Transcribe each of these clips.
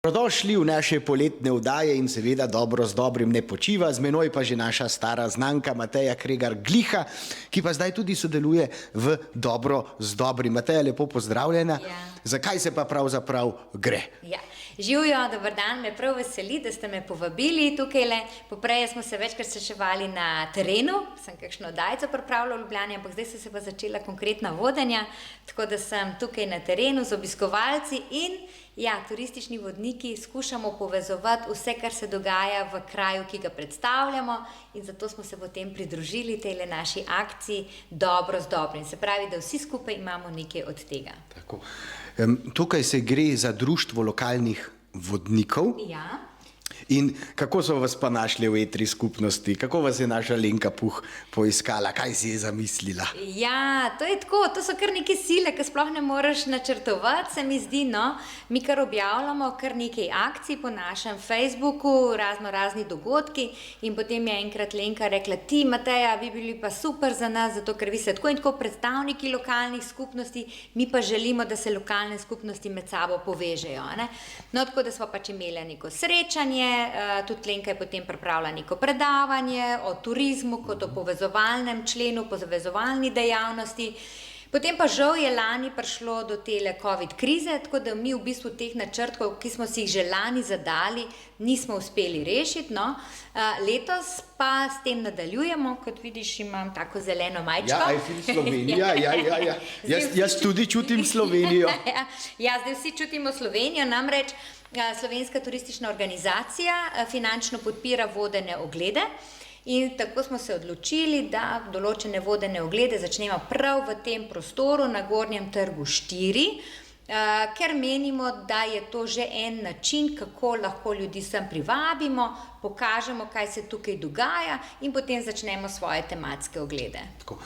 Dobrodošli v naše poletne oddaje in seveda dobro z dobrim ne počiva. Z menoj pa že naša stara znanka Mateja Kregar-Gliha, ki pa zdaj tudi sodeluje v Dobro z dobrim. Mateja, lepo pozdravljena. Ja. Zakaj se pa pravzaprav gre? Ja. Živijo, dober dan, me prav veseli, da ste me povabili tukajle. Poprej smo se večkrat srečevali na terenu, sem kakšno oddajco pripravila v Ljubljani, ampak zdaj so se pa začela konkretna vodenja, tako da sem tukaj na terenu z obiskovalci in ja, turistični vodniki skušamo povezovati vse, kar se dogaja v kraju, ki ga predstavljamo, in zato smo se potem pridružili tejle naši akciji Dobro z dobrim. Se pravi, da vsi skupaj imamo nekaj od tega. Tako. Tukaj se gre za društvo lokalnih vodnikov. Ja. In kako so vas pa našli v etri skupnosti? Kako vas je naša Lenka Puh poiskala? Kaj si je zamislila? Ja, to je tako, to so kar neke sile, ki sploh ne moreš načrtovati, se mi zdi, no. Mi kar objavljamo kar nekaj akcij po našem Facebooku, razni dogodki, in potem je enkrat Lenka rekla: ti, Mateja, vi bili pa super za nas, zato ker vi ste tako in tako predstavniki lokalnih skupnosti, mi pa želimo, da se lokalne skupnosti med sabo povežejo, ne. No, tako da smo pač imeli neko srečanje, tudi Lenka je potem pripravila neko predavanje o turizmu kot o povezovalnem členu, povezovalni dejavnosti. Potem pa žal je lani prišlo do tele COVID krize, tako da mi v bistvu teh načrtkov, ki smo si jih že lani zadali, nismo uspeli rešiti, no. Letos pa s tem nadaljujemo, kot vidiš, imam tako zeleno majčko. Ja, I feel Slovenija, ja. Jaz tudi čutim Slovenijo. Ja, zdaj vsi čutimo Slovenijo, namreč Slovenska turistična organizacija finančno podpira vodene oglede. In tako smo se odločili, da določene vodene oglede začnemo prav v tem prostoru na Gornjem trgu 4, ker menimo, da je to že en način, kako lahko ljudi sem privabimo, pokažemo, kaj se tukaj dogaja in potem začnemo svoje tematske oglede. Tako.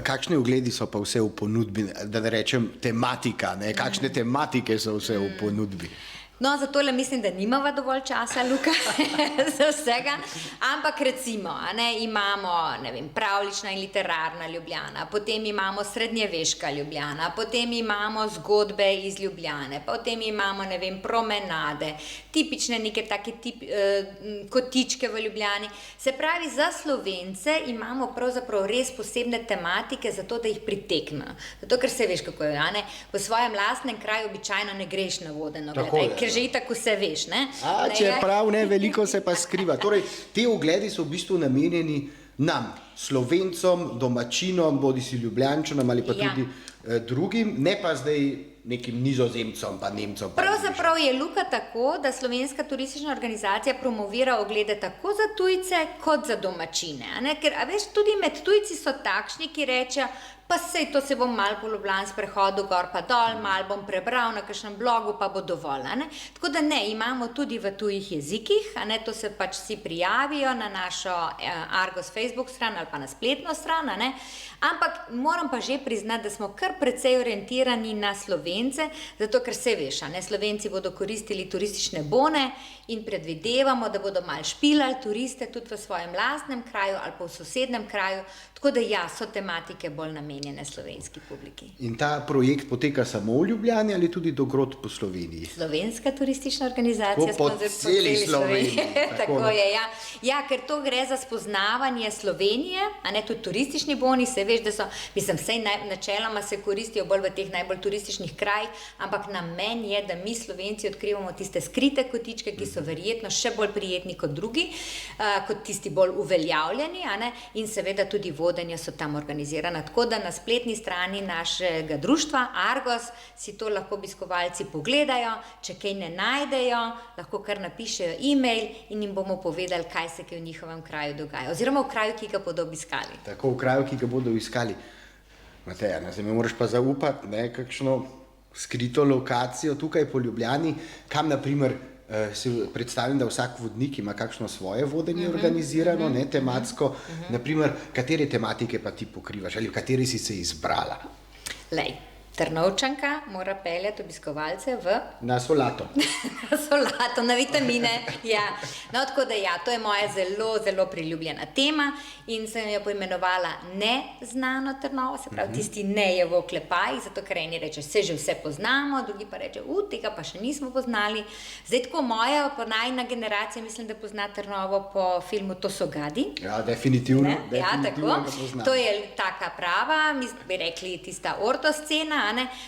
Kakšne ogledi so pa vse v ponudbi, da ne rečem tematika, ne? Kakšne tematike so vse v ponudbi? No, za tole mislim, da nimava dovolj časa, Luka, za vsega, ampak recimo, imamo, ne vem, pravljična in literarna Ljubljana, potem imamo srednjeveška Ljubljana, potem imamo zgodbe iz Ljubljane, potem imamo, ne vem, promenade, tipične neke take kotičke v Ljubljani. Se pravi, za Slovence imamo pravzaprav res posebne tematike, zato da jih pritekne. Zato, ker se veš, kako je, v svojem lastnem kraju običajno ne greš na vodeno ogled, ker že itak vse veš, ne? Čeprav ne, veliko se pa skriva. Torej, te ogledi so v bistvu namenjeni nam, Slovencom, domačinom, bodisi Ljubljančanom ali pa tudi drugim, ne pa zdaj nekim Nizozemcom pa Nemcom. Pravzaprav je, Luka, tako, da Slovenska turistična organizacija promovira oglede tako za tujce kot za domačine, ne? Ker, a veš, tudi med tujci so takšni, ki rečejo: pa sej, to se bom malo po Ljubljani sprehodil gor pa dol, malo bom prebral na kakšnem blogu, pa bo dovolj, ne. Tako da ne, imamo tudi v tujih jezikih, to se pač vsi prijavijo na našo Argos Facebook stran ali pa na spletno stran, ne. Ampak moram pa že priznati, da smo kar precej orientirani na Slovence, zato ker se veš, Slovenci bodo koristili turistične bone in predvidevamo, da bodo malo špilali turiste tudi v svojem lastnem kraju ali pa v sosednjem kraju, tako da ja, so tematike bolj namenjene slovenski publiki. In ta projekt poteka samo v Ljubljani ali tudi drugod po Sloveniji? Slovenska turistična organizacija po celi Sloveniji. Tako je, ja. Ja, ker to gre za spoznavanje Slovenije, tudi turistični boni, se veš, da so, mislim, sej načeloma se koristijo bolj v teh najbolj turističnih krajih, ampak namen je, da mi Slovenci odkrivamo tiste skrite kotičke, ki so verjetno še bolj prijetni kot drugi, kot tisti bolj uveljavljeni, in seveda tudi vodenja so tam organizirana. Tako da na spletni strani našega društva Argos si to lahko obiskovalci pogledajo, če kaj ne najdejo, lahko kar napišejo e-mail in jim bomo povedali, kaj se v njihovem kraju dogaja, oziroma v kraju, ki ga bodo obiskali. Tako, v kraju, ki ga bodo obiskali. Mateja, zdaj mi moraš pa zaupati, kakšno skrito lokacijo tukaj po Ljubljani, kam naprimer si predstavim, da vsak vodnik ima kakšno svoje vodenje organizirano, tematsko. Naprimer, katere tematike pa ti pokrivaš ali v kateri si se izbrala? Lej, Trnovčanka mora peljati obiskovalce na solato. Na solato, na vitamine. Ja. No, tako da ja, to je moja zelo, zelo priljubljena tema in sem jo poimenovala Neznano Trnovo, se pravi tisti ne je v oklepajih, zato ker eni reče, se že vse poznamo, drugi pa reče, tega pa še nismo poznali. Zdaj tako moja, pa najina generacija, mislim, da pozna Trnovo po filmu To so gadi. Ja, definitivno. Ja, tako. To je taka prava, mi bi rekli tista ortoscena,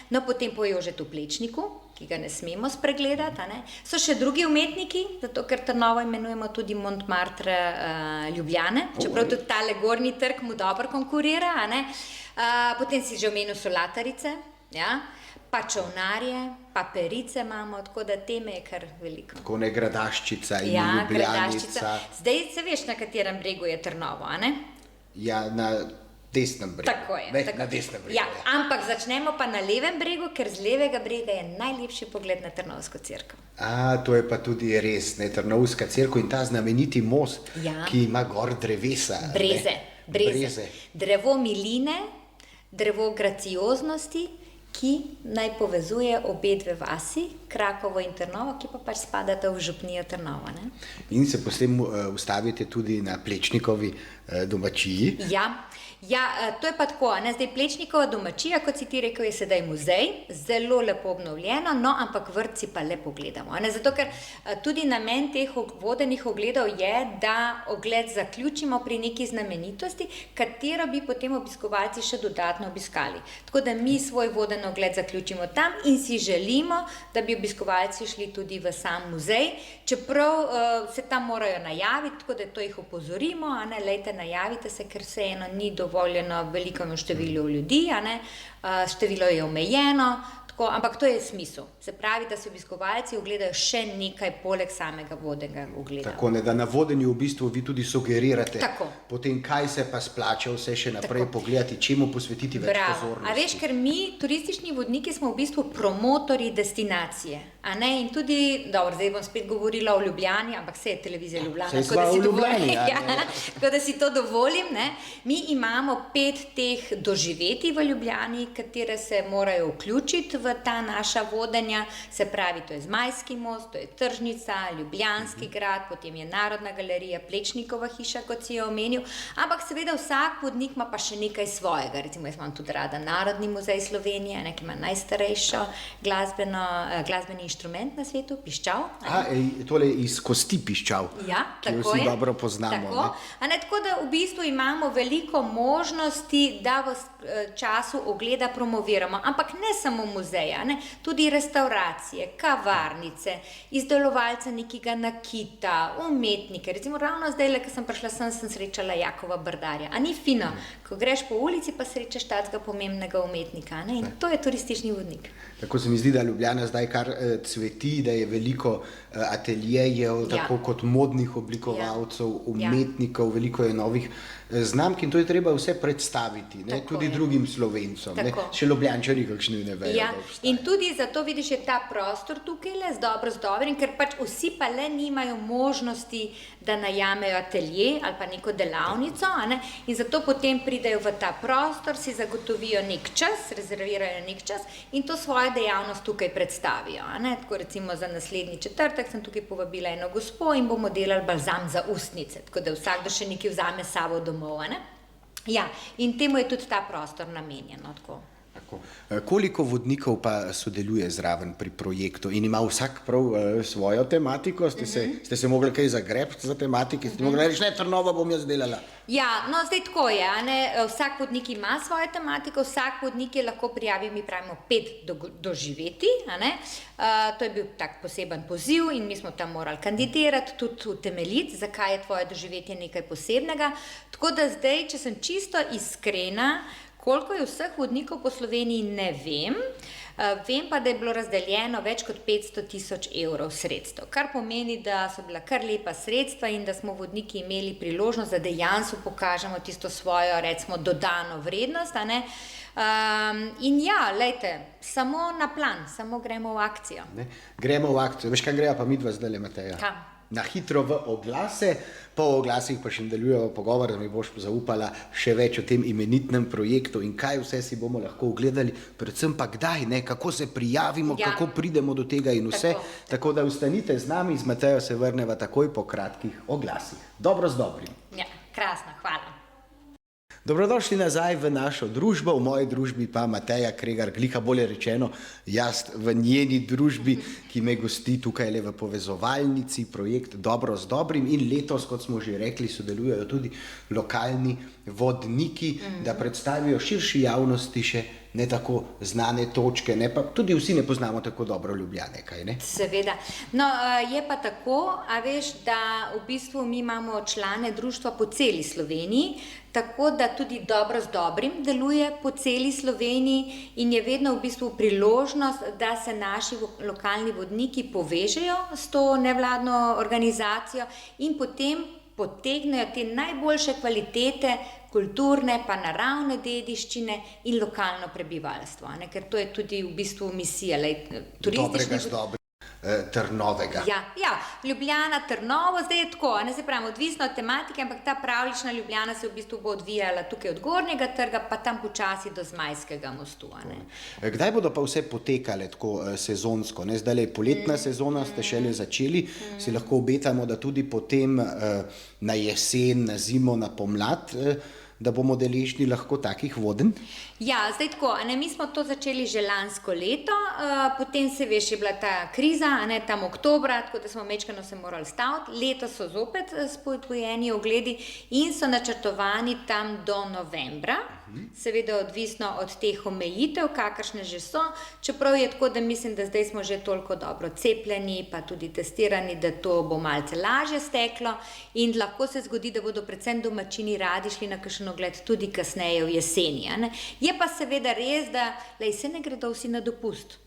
no potem po Jožetu Plečniku, ki ga ne smemo spregledati, so še drugi umetniki, zato ker Trnovo imenujemo tudi Montmartre Ljubljane, čeprav tudi tale gornji trg mu dobro konkurira, potem si že omenil solatarice, ja, pa čolnarje, pa perice imamo, tako da teme je kar veliko. Tako ne Gradaščica in ja, Ljubljanica. Gradaščica. Zdaj se veš, na katerem bregu je Trnovo, Ja, na desnem bregu. Tako je. Na desnem bregu. Ja, ampak začnemo pa na levem bregu, ker z levega brega je najlepši pogled na Trnovsko cerkev. To je pa tudi res, Trnovska cerkev in ta znameniti most, ja, ki ima gor drevesa. Breze. Drevo miline, drevo gracioznosti, ki naj povezuje obe dve vasi, Krakovo in Trnovo, ki pa pač spadata v župnijo Trnovo. In se potem ustavite tudi na Plečnikovi domačiji. Ja, to je pa tako, zdaj Plečnikova domačija, kot si ti rekel, je sedaj muzej, zelo lepo obnovljeno, no, ampak vrtci pa lepo gledamo, zato ker tudi namen teh vodenih ogledov je, da ogled zaključimo pri neki znamenitosti, katero bi potem obiskovalci še dodatno obiskali. Tako da mi svoj voden ogled zaključimo tam in si želimo, da bi obiskovalci šli tudi v sam muzej, čeprav se tam morajo najaviti, tako da to jih opozorimo, lejte, najavite se, ker vseeno ni dovoljeno velikemu številu ljudi, število je omejeno, ampak to je smisel. Se pravi, da si obiskovalci ogledajo še nekaj poleg samega vodnega ogleda. Tako, da na vodenju v bistvu vi tudi sugerirate, potem kaj se pa splača vse še naprej pogledati, čemu posvetiti več pozornosti. A veš, ker mi, turistični vodniki, smo v bistvu promotorji destinacije. In tudi, dobro, zdaj bom spet govorila o Ljubljani, ampak se je televizija Ljubljana, tako da si to dovolim. Mi imamo 5 teh doživetij v Ljubljani, katere se morajo vključiti v ta naša vodenja, se pravi, to je Zmajski most, to je Tržnica, Ljubljanski grad, potem je Narodna galerija, Plečnikova hiša, kot si jo omenil, ampak seveda vsak vodnik ima pa še nekaj svojega. Recimo, jaz imam tudi rada Narodni muzej Slovenije, ki ima najstarejšo glasbeni inštrument na svetu, piščal. Tole iz kosti piščal, ki jo vsi dobro poznamo. Tako da v bistvu imamo veliko možnosti, da v času ogleda promoviramo, ampak ne samo muzeja, tudi restauracije, kavarnice, izdelovalce nekega nakita, umetnike. Recimo ravno zdaj, ko sem prišla sem srečala Jakova Brdarja. A ni fino, ko greš po ulici, pa srečaš takega pomembnega umetnika, in to je turistični vodnik. Tako se mi zdi, da Ljubljana zdaj kar cveti, da je veliko ateljejev, tako kot modnih oblikovalcev, umetnikov, veliko je novih znamk in to je treba vse predstaviti, tudi drugim Slovencom, še Ljubljančani kakšni ne vejo, da obstaja. In tudi zato vidiš, je ta prostor tukaj z dobrim, ker pač vsi pa le nimajo možnosti, da najamejo atelje ali pa neko delavnico, in zato potem pridejo v ta prostor, si zagotovijo nek čas, rezervirajo nek čas in to svojo dejavnost tukaj predstavijo. Tako recimo za naslednji četrtek sem tukaj povabila eno gospo in bomo delali balzam za ustnice, tako da vsakdo še nekaj vzame s sabo domov. Ja, in temu je tudi ta prostor namenjen. Koliko vodnikov pa sodeluje zraven pri projektu in ima vsak prav svojo tematiko? Ste se mogli kaj zagrebti za tematike? Ste mogli reči, Trnovo bom jaz delala? Ja, no zdaj tako je, vsak vodnik ima svojo tematiko, vsak vodnik je lahko prijavi, mi pravimo 5 doživetij, to je bil tak poseben poziv in mi smo tam morali kandidirati, tudi utemeljiti, zakaj je tvoje doživetje nekaj posebnega, tako da zdaj, če sem čisto iskrena, koliko je vseh vodnikov po Sloveniji, ne vem. Vem pa, da je bilo razdeljeno več kot 500 000 evrov sredstev, kar pomeni, da so bila kar lepa sredstva in da smo vodniki imeli priložnost, da dejansko pokažemo tisto svojo, recimo, dodano vrednost. In ja, lejte, samo na plan, samo gremo v akcijo. Gremo v akcijo. Veš, kaj greja pa midva zdaj, Mateja? Kam? na hitro v oglase, po oglasih pa še nadaljujemo pogovor, da mi boš zaupala še več o tem imenitnem projektu in kaj vse si bomo lahko ogledali, predvsem pa kdaj, ne, kako se prijavimo, kako pridemo do tega in vse. Tako da ostanite z nami, z Matejo se vrneva takoj po kratkih oglasih. Dobro z dobrim. Ja, krasno, hvala. Dobrodošli nazaj v našo družbo, v moji družbi pa Mateja Kregar, gliha bolje rečeno, jaz v njeni družbi, ki me gosti tukaj le v povezovalnici, projekt Dobro z dobrim in letos, kot smo že rekli, sodelujejo tudi lokalni vodniki, da predstavijo širši javnosti še ne tako znane točke, ne, pa tudi vsi ne poznamo tako dobro Ljubljane, kaj ne? Seveda. No, je pa tako, a veš, da v bistvu mi imamo člane društva po celi Sloveniji, tako da tudi Dobro z dobrim deluje po celi Sloveniji in je vedno v bistvu priložnost, da se naši lokalni vodniki povežejo s to nevladno organizacijo in potem potegnejo te najboljše kvalitete kulturne pa naravne dediščine in lokalno prebivalstvo, ne? Ker to je tudi v bistvu misija. Dobrega z dobrim. Trnovega. Ja, Ljubljana, Trnovo, zdaj je tako, ne, se pravi, odvisno od tematike, ampak ta pravljična Ljubljana se v bistvu bo odvijala tukaj od Gornjega trga, pa tam počasi do Zmajskega mostu. Ne. Kdaj bodo pa vse potekale tako sezonsko? Ne? Zdaj je poletna sezona, ste šele začeli, si lahko obetamo, da tudi potem na jesen, na zimo, na pomlad, da bomo deležni lahko takih vodenj? Ja, zdaj tako, ne, mi smo to začeli že lansko leto, potem se veš, je bila ta kriza, ne, tam oktobra, tako da smo mečkano se morali staviti, letos so zopet spodbujeni ogledi in so načrtovani tam do novembra, seveda odvisno od teh omejitev, kakršne že so, čeprav je tako, da mislim, da zdaj smo že toliko dobro cepljeni, pa tudi testirani, da to bo malce lažje steklo in lahko se zgodi, da bodo predvsem domačini radi šli na kakšen ogled tudi kasneje v jeseni. Je pa seveda res, da se ne gredo vsi na dopust.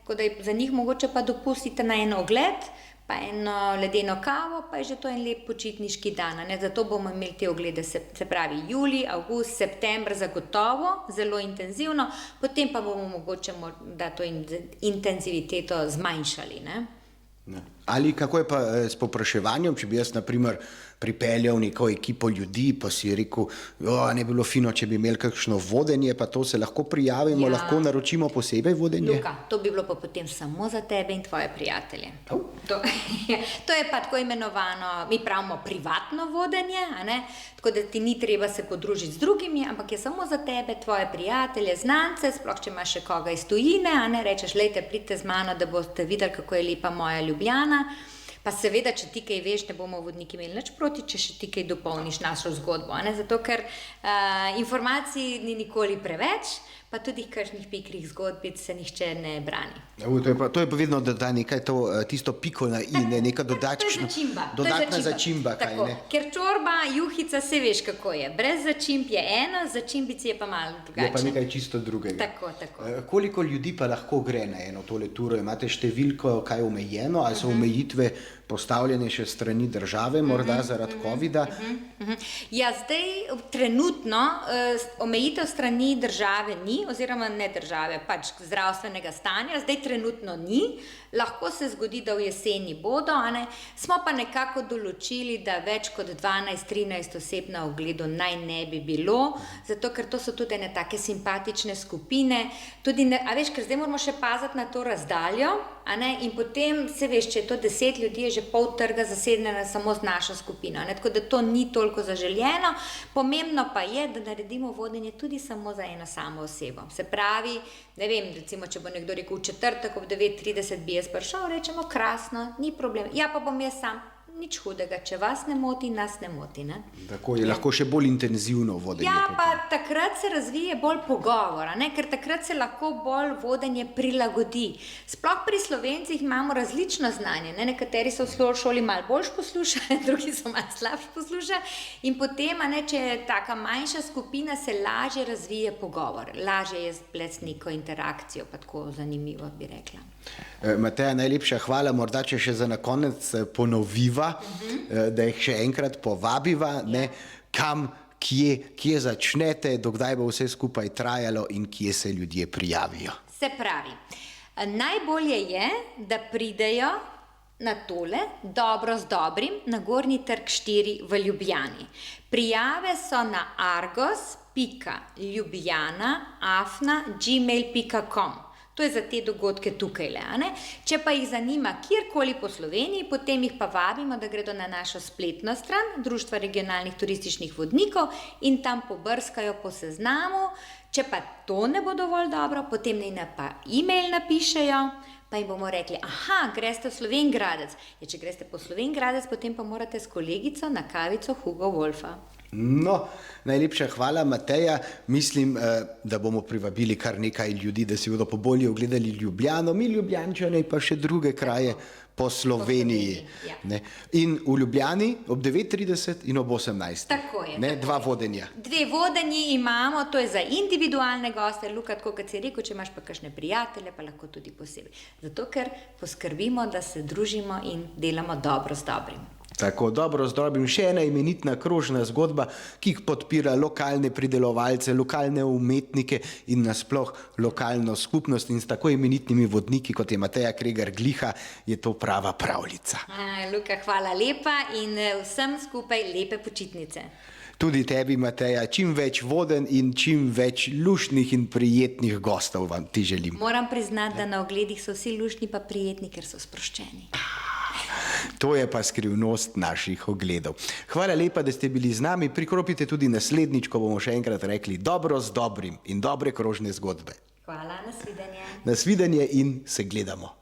Ko da je za njih mogoče pa dopustite na en ogled, pa eno ledeno kavo, pa je že to en lep počitniški dan. Zato bomo imeli te oglede, se pravi julij, avgust, september zagotovo, zelo intenzivno, potem pa bomo mogoče da to intenziviteto zmanjšali. Ne? Ali kako je pa s povpraševanjem, če bi jaz na primer pripeljal neko ekipo ljudi, pa si rekel, ne bi bilo fino, če bi imeli kakšno vodenje, pa to se lahko prijavimo, lahko naročimo posebej vodenje? Luka, to bi bilo pa potem samo za tebe in tvoje prijatelje. To je pa tako imenovano, mi pravimo privatno vodenje, tako da ti ni treba se podružiti z drugimi, ampak je samo za tebe, tvoje prijatelje, znance, sploh če imaš še koga iz tujine, rečeš, lejte, pridite z mano, da boste videli, kako je lepa moja Ljubljana. Pa seveda, če ti kaj veš, ne bomo vodniki imeli nič proti, če še ti kaj dopolniš našo zgodbo. Zato, ker informacij ni nikoli preveč, pa tudi kakšnih pikrih zgodbic se nihče ne brani. To je pa vedno, da da nekaj tisto piko na i, neka dodatna začimba. Ker čorba, juhica, se veš, kako je. Brez začimb je eno, začimbici je pa malo drugače. Je pa nekaj čisto drugega. Tako. Koliko ljudi pa lahko gre na eno tole turo? Imate številko, kaj omejeno, ali so omejitve postavljene še strani države, morda zaradi covida? Ja, zdaj trenutno omejitev strani države ni, oziroma ne države, pač zdravstvenega stanja, zdaj trenutno ni, lahko se zgodi, da v jeseni bodo, smo pa nekako določili, da več kot 12-13 oseb na ogledu naj ne bi bilo, zato ker to so tudi ene take simpatične skupine, tudi, a veš, ker zdaj moramo še paziti na to razdaljo, in potem, se veš, če je to 10 ljudi, je že pol trga zasedena samo z našo skupino, tako da to ni toliko zaželjeno, pomembno pa je, da naredimo vodenje tudi samo za eno samo osebo. Se pravi, ne vem, recimo, če bo nekdo rekel v četrtek ob 9:30 bi jaz prišel, rečemo krasno, ni problem, ja pa bom jaz sam. Nič hudega, če vas ne moti, nas ne moti. Tako je lahko še bolj intenzivno vodenje. Ja, pa takrat se razvije bolj pogovor, ker takrat se lahko bolj vodenje prilagodi. Sploh pri Slovencih imamo različno znanje, nekateri so v šoli malo bolj poslušali, drugi so malo slabše poslušali in potem, če je taka manjša skupina, se lažje razvije pogovor, lažje je splet neko interakcijo, pa tako zanimivo bi rekla. Mateja, najlepša hvala, morda če še za na konec ponoviva, da jih še enkrat povabiva, kam, kje začnete, dokdaj bo vse skupaj trajalo in kje se ljudje prijavijo. Se pravi, najbolje je, da pridejo na tole, Dobro z dobrim, na Gornji trg 4 v Ljubljani. Prijave so na argos.ljubljana@gmail.com. To je za te dogodke tukaj, ne? Če pa jih zanima kjerkoli po Sloveniji, potem jih pa vabimo, da gredo na našo spletno stran Društva regionalnih turističnih vodnikov in tam pobrskajo po seznamu. Če pa to ne bo dovolj dobro, potem naj pa e-mail napišejo, pa jim bomo rekli, aha, greste v Slovenj Gradec. Ja, če greste po Slovenj Gradec, potem pa morate s kolegico na kavico Hugo Wolfa. No, najlepša hvala, Mateja. Mislim, da bomo privabili kar nekaj ljudi, da si bodo pobolje ogledali Ljubljano, mi Ljubljančani pa še druge kraje po Sloveniji. Ja. Ne? In v Ljubljani ob 9:30 in ob 18. Tako je. Ne? Tako Dva je. vodenja. Dve vodenji imamo, to je za individualne goste, Luka, tako kot si rekel, če imaš pa kakšne prijatelje, pa lahko tudi posebej. Zato, ker poskrbimo, da se družimo in delamo dobro z dobrim. Tako, Dobro z dobrim, še ena imenitna krožna zgodba, ki podpira lokalne pridelovalce, lokalne umetnike in nasploh lokalno skupnost, in s tako imenitnimi vodniki, kot je Mateja Kregar Gliha, je to prava pravljica. Luka, hvala lepa in vsem skupaj lepe počitnice. Tudi tebi, Mateja, čim več vodenj in čim več luštnih in prijetnih gostov vam ti želim. Moram priznati, da na ogledih so vsi luštni pa prijetni, ker so sproščeni. To je pa skrivnost naših ogledov. Hvala lepa, da ste bili z nami. Prikropite tudi naslednjič, ko bomo še enkrat rekli Dobro z dobrim in dobre krožne zgodbe. Hvala, nasvidenje. Nasvidenje in se gledamo.